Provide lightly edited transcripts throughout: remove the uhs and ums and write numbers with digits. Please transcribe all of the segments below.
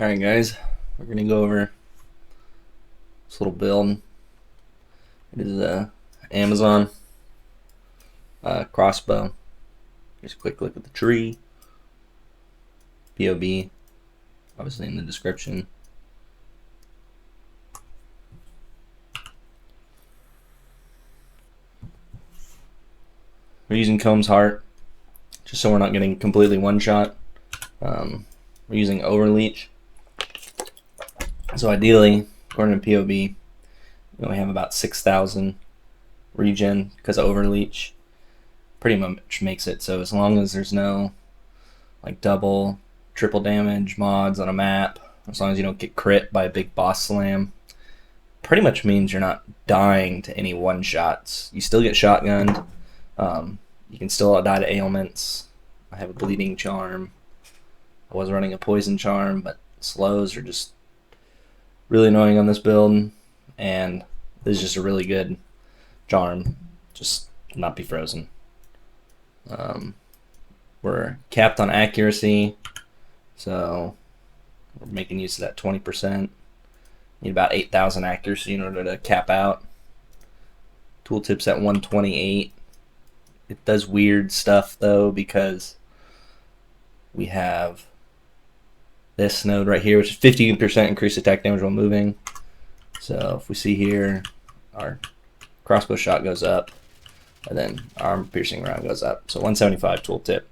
Alright guys, we're going to go over this little build. It is a Amazon crossbow. Just a quick look at the tree. POB, obviously in the description. We're using Combs Heart, just so we're not getting completely one-shot. We're using Overleech. So ideally, according to POB, we only have about 6,000 regen because of Overleech. Pretty much makes it so as long as there's no like double, triple damage mods on a map, as long as you don't get crit by a big boss slam, pretty much means you're not dying to any one-shots. You still get shotgunned. You can still die to ailments. I have a bleeding charm. I was running a poison charm, but slows are just really annoying on this build, and this is just a really good charm. Just not be frozen. We're capped on accuracy, so we're making use of that 20%. Need about 8,000 accuracy in order to cap out. Tooltip's at 128. It does weird stuff though, because we have this node right here, which is 15% increased attack damage while moving. So if we see here, our crossbow shot goes up, and then armor piercing round goes up. So 175 tooltip.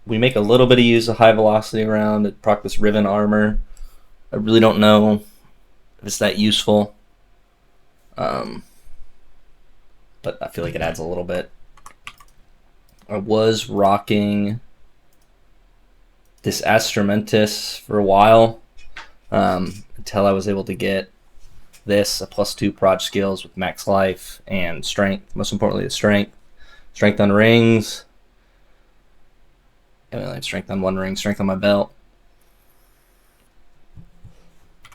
We make a little bit of use of high velocity round to proc this Riven armor. I really don't know if it's that useful, but I feel like it adds a little bit. I was rocking this Astramentis for a while, until I was able to get this, a +2 proj skills with max life and strength. Most importantly, the strength. Strength on rings. I only have strength on one ring, strength on my belt.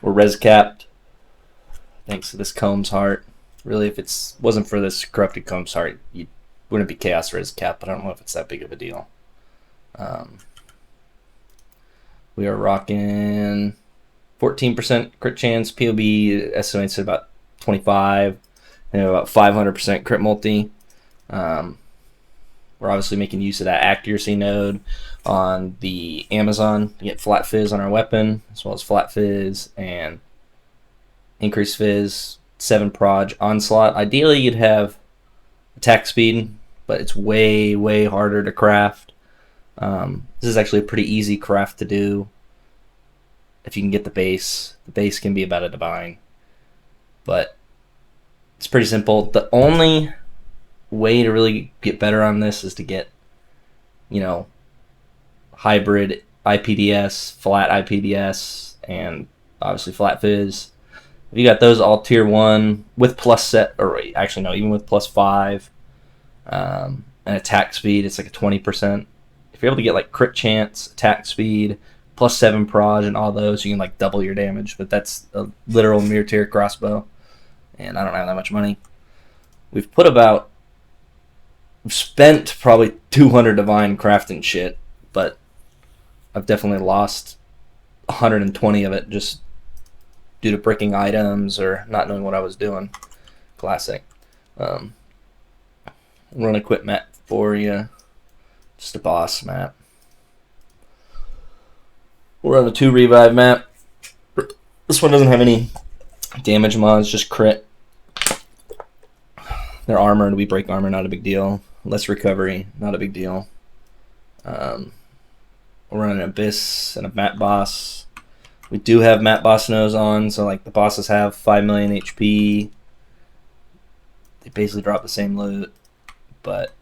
We're res capped thanks to this Combs Heart. Really, if it wasn't for this corrupted Combs Heart, you wouldn't be chaos res cap, but I don't know if it's that big of a deal. We are rocking 14% crit chance. POB estimates at about 25, and about 500% crit multi. We're obviously making use of that accuracy node on the Amazon to get flat fizz on our weapon, as well as flat fizz and increased fizz, 7 proj onslaught. Ideally, you'd have attack speed, but it's way, way harder to craft. This is actually a pretty easy craft to do if you can get the base. The base can be about a divine, but it's pretty simple. The only way to really get better on this is to get, hybrid IPDS, flat IPDS, and obviously flat fizz. If you got those all tier 1 with plus set, or actually no, even with +5 and attack speed, it's like a 20%. If you're able to get like crit chance, attack speed, +7 proj, and all those, you can like double your damage. But that's a literal mirror tier crossbow, and I don't have that much money. We've spent probably 200 divine crafting shit, but I've definitely lost 120 of it just due to bricking items or not knowing what I was doing. Classic. Run a quick map for you. Just a boss map. We're on a 2 revive map. This one doesn't have any damage mods, just crit. Their armor, and we break armor, not a big deal. Less recovery, not a big deal. We're running an abyss and a mat boss. We do have mat boss nose on, so like the bosses have 5 million HP. They basically drop the same loot, but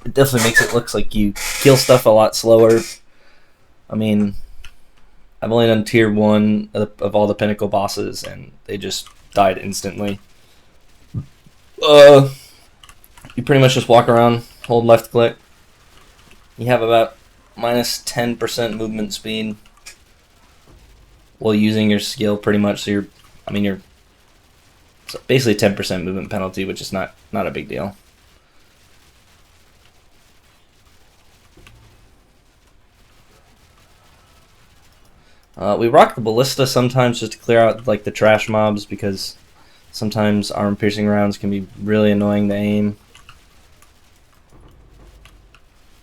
it definitely makes it look like you kill stuff a lot slower. I mean, I've only done tier 1 of all the pinnacle bosses, and they just died instantly. You pretty much just walk around, hold left click. You have about -10% movement speed while using your skill pretty much. So you're basically 10% movement penalty, which is not a big deal. We rock the ballista sometimes just to clear out like the trash mobs, because sometimes armor piercing rounds can be really annoying to aim.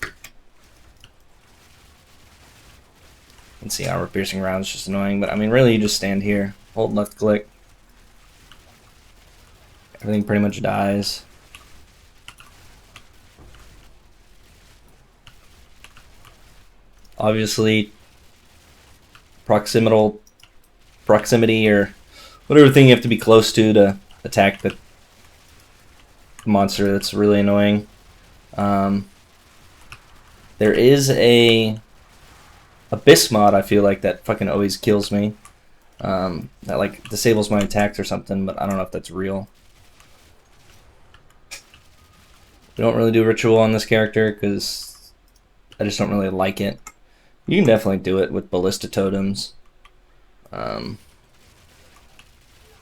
You can see armor piercing rounds just annoying, but I mean really you just stand here, hold left click. Everything pretty much dies. Obviously proximity or whatever thing you have to be close to attack the monster, that's really annoying. There is a abyss mod, I feel like, that fucking always kills me. That like disables my attacks or something, but I don't know if that's real. We don't really do ritual on this character because I just don't really like it. You can definitely do it with ballista totems, but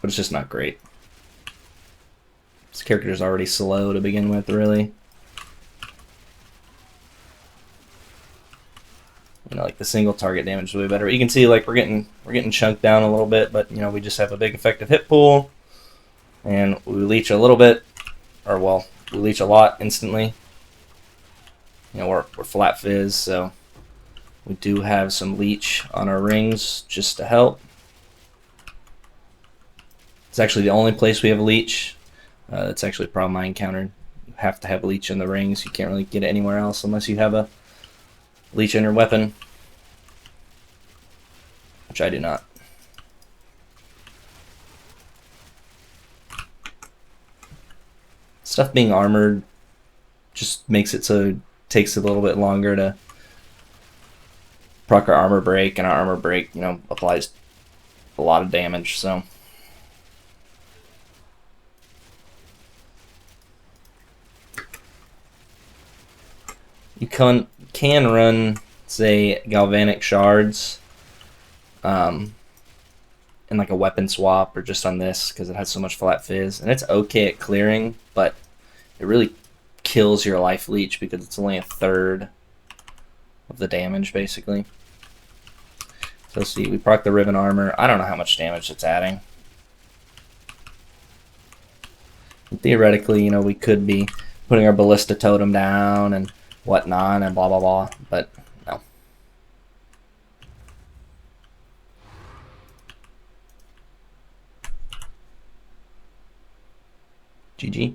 it's just not great. This character is already slow to begin with, really. You know, like the single target damage is way better. But you can see like we're getting chunked down a little bit, but you know we just have a big effective hit pool, and we leech a little bit, or well, we leech a lot instantly. You know, we're flat fizz, so we do have some leech on our rings just to help. It's actually the only place we have a leech. That's actually a problem I encountered. You have to have a leech in the rings. You can't really get it anywhere else unless you have a leech in your weapon, which I do not. Stuff being armored just makes it so it takes a little bit longer to proc our armor break, and our armor break, you know, applies a lot of damage, so. You can run, say, galvanic shards in like a weapon swap or just on this because it has so much flat fizz, and it's okay at clearing, but it really kills your life leech because it's only a third of the damage basically. So let's see, we proc the ribbon armor. I don't know how much damage it's adding. And theoretically, you know, we could be putting our ballista totem down and whatnot and blah blah blah, but no. GG.